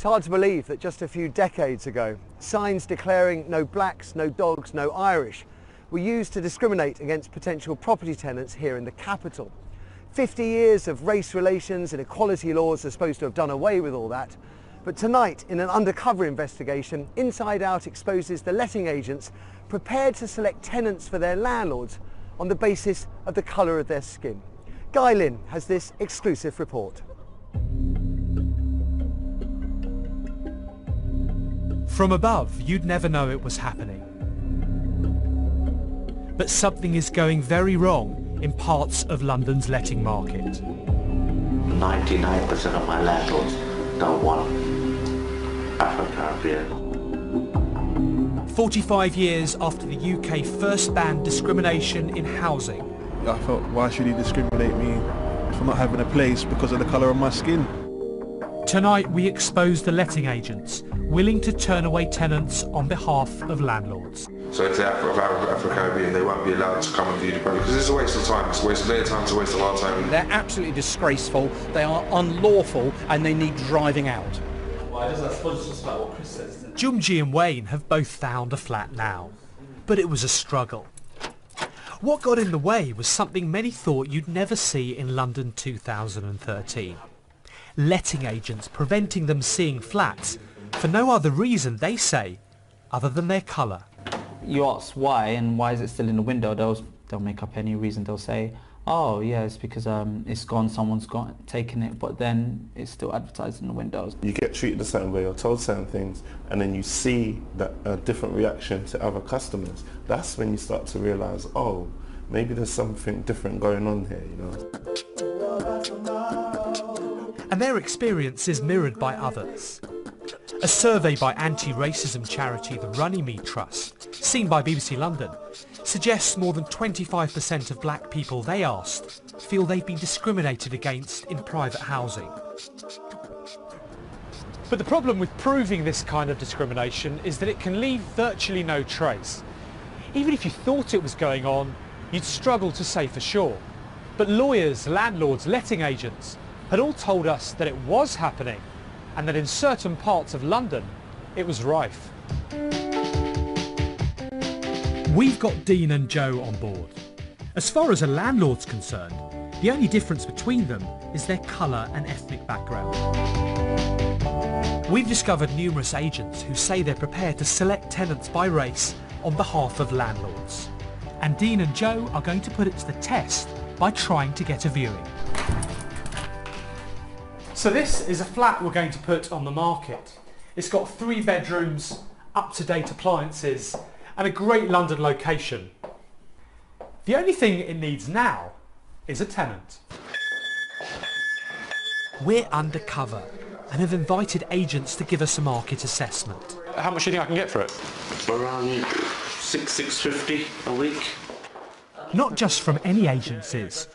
hard to believe that just a few decades ago, signs declaring no blacks, no dogs, no Irish were used to discriminate against potential property tenants here in the capital. 50 years of race relations and equality laws are supposed to have done away with all that. But tonight, in an undercover investigation, Inside Out exposes the letting agents prepared to select tenants for their landlords on the basis of the colour of their skin. Guy Lynn has this exclusive report. From above, you'd never know it was happening. But something is going very wrong in parts of London's letting market. 99% of my landlords don't want Afro-Caribbean. 45 years after the UK first banned discrimination in housing. I thought, why should he discriminate me for not having a place because of the colour of my skin? Tonight we expose the letting agents willing to turn away tenants on behalf of landlords. So if they're Afro-Caribbean, they won't be allowed to come and view the property because it's a waste of time. It's a waste of their time, it's a waste of our time. They're absolutely disgraceful, they are unlawful and they need driving out. Jumji and Wayne have both found a flat now, but it was a struggle. What got in the way was something many thought you'd never see in London 2013. Letting agents preventing them seeing flats for no other reason, they say, other than their colour. You ask why and why is it still in the window, they'll make up any reason. They'll say, oh yeah, it's because it's gone, someone's taken it, but then it's still advertised in the windows. You get treated a certain way or told certain things, and then you see that a different reaction to other customers. That's when you start to realise, oh, maybe there's something different going on here, you know. And their experience is mirrored by others. A survey by anti-racism charity the Runnymede Trust, seen by BBC London, suggests more than 25% of black people they asked feel they've been discriminated against in private housing. But the problem with proving this kind of discrimination is that it can leave virtually no trace. Even if you thought it was going on, you'd struggle to say for sure. But lawyers, landlords, letting agents had all told us that it was happening and that in certain parts of London it was rife. We've got Dean and Joe on board. As far as a landlord's concerned, the only difference between them is their colour and ethnic background. We've discovered numerous agents who say they're prepared to select tenants by race on behalf of landlords. And Dean and Joe are going to put it to the test by trying to get a viewing. So this is a flat we're going to put on the market. It's got 3 bedrooms, up-to-date appliances and a great London location. The only thing it needs now is a tenant. We're undercover and have invited agents to give us a market assessment. How much do you think I can get for it? Around £650 a week. Not just from any agencies,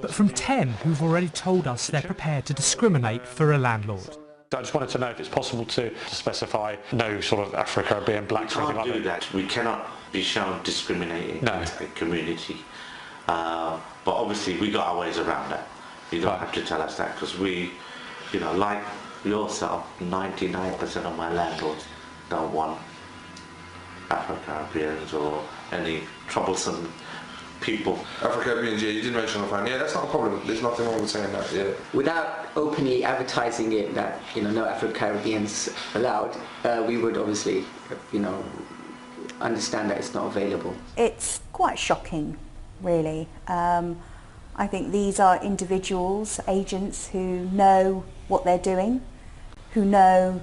but from 10 who've already told us they're prepared to discriminate for a landlord. I just wanted to know if it's possible to specify no sort of Afro-Caribbean blacks or anything like that. We can't do that. We cannot be shown discriminating against the community. But obviously we got our ways around that. You don't have to tell us that because we, you know, like yourself, 99% of my landlords don't want Afro-Caribbeans or any troublesome people. Afro-Caribbeans, yeah, you did mention on the phone. Yeah, that's not a problem. There's nothing wrong with saying that, yeah. Without openly advertising it that, you know, no Afro-Caribbeans allowed, we would obviously, you know, understand that it's not available. It's quite shocking, really. I think these are individuals, agents who know what they're doing, who know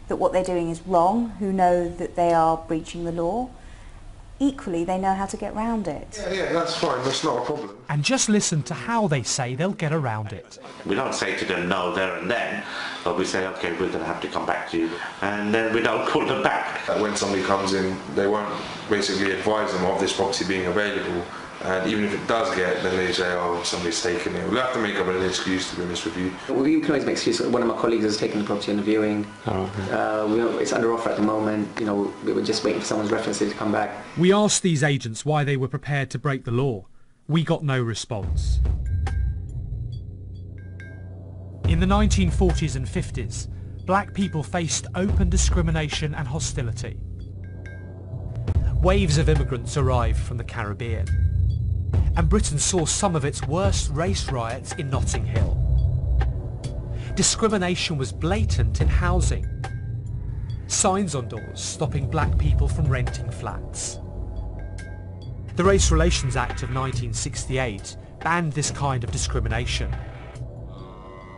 that what they're doing is wrong, who know that they are breaching the law. Equally, they know how to get around it. Yeah, that's fine. That's not a problem. And just listen to how they say they'll get around it. We don't say to them no there and then, but we say, okay, we're going to have to come back to you, and then we don't call them back. When somebody comes in, they won't basically advise them of this property being available, and even if it does get, then they say, oh, somebody's taken it. We'll have to make up an excuse, to be honest with you. We can always make excuses. One of my colleagues has taken the property on the viewing. It's under offer at the moment. You know, we were just waiting for someone's references to come back. We asked these agents why they were prepared to break the law. We got no response. In the 1940s and 50s, black people faced open discrimination and hostility. Waves of immigrants arrived from the Caribbean, and Britain saw some of its worst race riots in Notting Hill. Discrimination was blatant in housing. Signs on doors stopping black people from renting flats. The Race Relations Act of 1968 banned this kind of discrimination.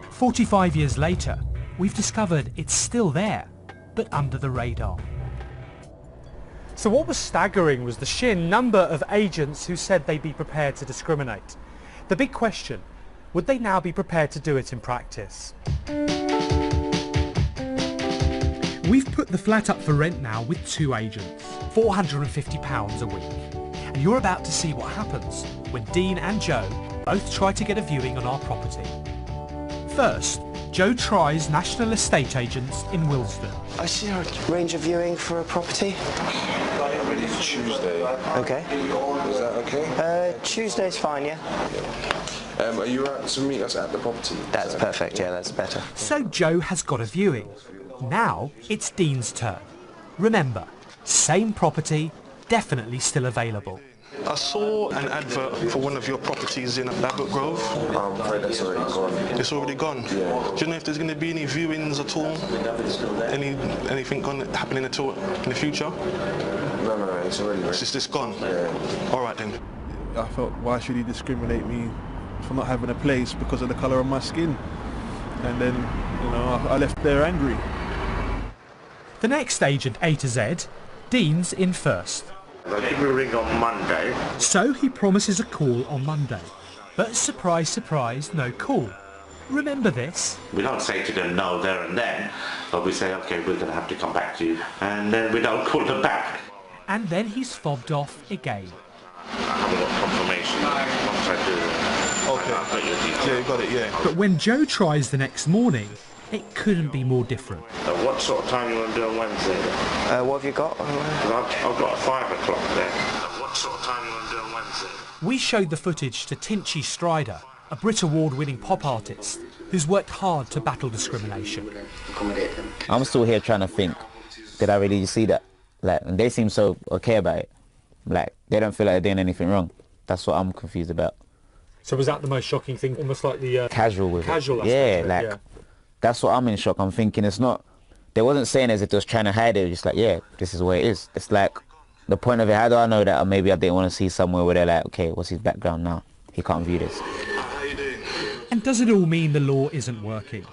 45 years later, we've discovered it's still there, but under the radar. So what was staggering was the sheer number of agents who said they'd be prepared to discriminate. The big question, would they now be prepared to do it in practice? We've put the flat up for rent now with 2 agents, £450 a week. And you're about to see what happens when Dean and Joe both try to get a viewing on our property. First, Joe tries national estate agents in Willesden. I see a range of viewing for a property. Tuesday. Okay. Is that okay? Tuesday's fine, yeah. Are you out to meet us at the property? That's perfect, yeah, that's better. So Joe has got a viewing. Now it's Dean's turn. Remember, same property, definitely still available. I saw an advert for one of your properties in Ladbroke Grove. I'm afraid that's already gone. It's already gone? Yeah. Do you know if there's going to be any viewings at all? Anything happening at all in the future? No, it's already gone. It's just gone? Yeah. All right then. I felt, why should he discriminate me for not having a place because of the colour of my skin? And then, I left there angry. The next agent, A to Z, Dean's in first. They'll give me a ring on Monday. So he promises a call on Monday. But surprise, surprise, no call. Remember this? We don't say to them no there and then, but we say, okay, we're going to have to come back to you. And then we don't call them back. And then he's fobbed off again. I haven't got confirmation. Once I do, okay. I'll put your details. Yeah, you got it, yeah. But when Joe tries the next morning, it couldn't be more different. What sort of time you want to do on Wednesday? What have you got? I've got 5 o'clock there. What sort of time you want to do on Wednesday? We showed the footage to Tinchy Strider, a Brit Award-winning pop artist who's worked hard to battle discrimination. I'm still here trying to think, did I really see that? And they seem so okay about it. They don't feel like they're doing anything wrong. That's what I'm confused about. So was that the most shocking thing? Almost like the casual with casual it. Yeah, that's what I'm in shock. I'm thinking it's not, they wasn't saying as if they was trying to hide it. It was just like, yeah, this is the way it is. It's like, the point of it, how do I know that? Or maybe I didn't want to see somewhere where they're like, okay, what's his background now? He can't view this. How you doing? And does it all mean the law isn't working?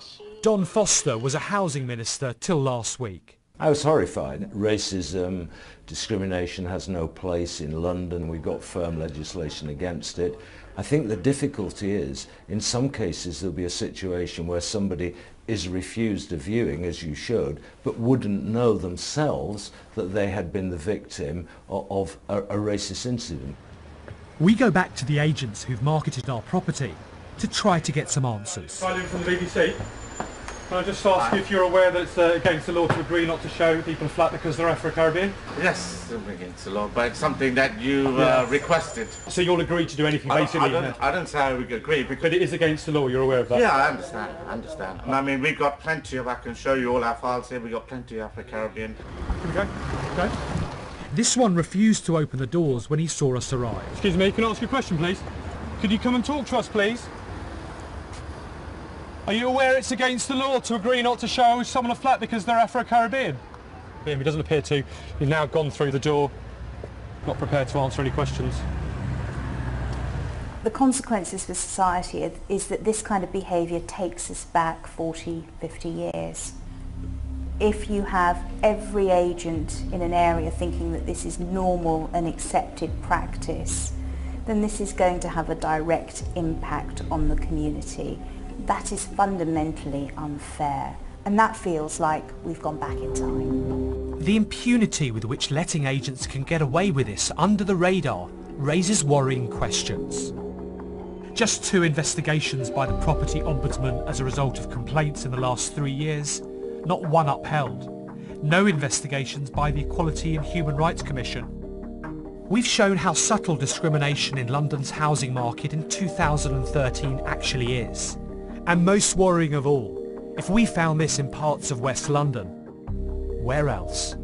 Don Foster was a housing minister till last week. I was horrified. Racism, discrimination has no place in London. We've got firm legislation against it. I think the difficulty is, in some cases, there'll be a situation where somebody is refused a viewing, as you should, but wouldn't know themselves that they had been the victim of a racist incident. We go back to the agents who've marketed our property to try to get some answers. Hi, from the BBC. Can I just ask you if you're aware that it's against the law to agree not to show people a flat because they're Afro-Caribbean? Yes, it's against the law, but it's something that you requested. So you'll agree to do anything, basically? I don't say I would agree, because... But it is against the law, you're aware of that? Yeah, I understand. I mean, we've got plenty of, I can show you all our files here, we've got plenty of Afro-Caribbean. Here we go. Okay. This one refused to open the doors when he saw us arrive. Excuse me, can I ask you a question, please? Could you come and talk to us, please? Are you aware it's against the law to agree not to show someone a flat because they're Afro-Caribbean? He doesn't appear to. You've now gone through the door, not prepared to answer any questions. The consequences for society is that this kind of behaviour takes us back 40, 50 years. If you have every agent in an area thinking that this is normal and accepted practice, then this is going to have a direct impact on the community. That is fundamentally unfair, and that feels like we've gone back in time. The impunity with which letting agents can get away with this under the radar raises worrying questions. Just 2 investigations by the Property Ombudsman as a result of complaints in the last 3 years, not one upheld. No investigations by the Equality and Human Rights Commission. We've shown how subtle discrimination in London's housing market in 2013 actually is. And most worrying of all, If we found this in parts of West London, where else?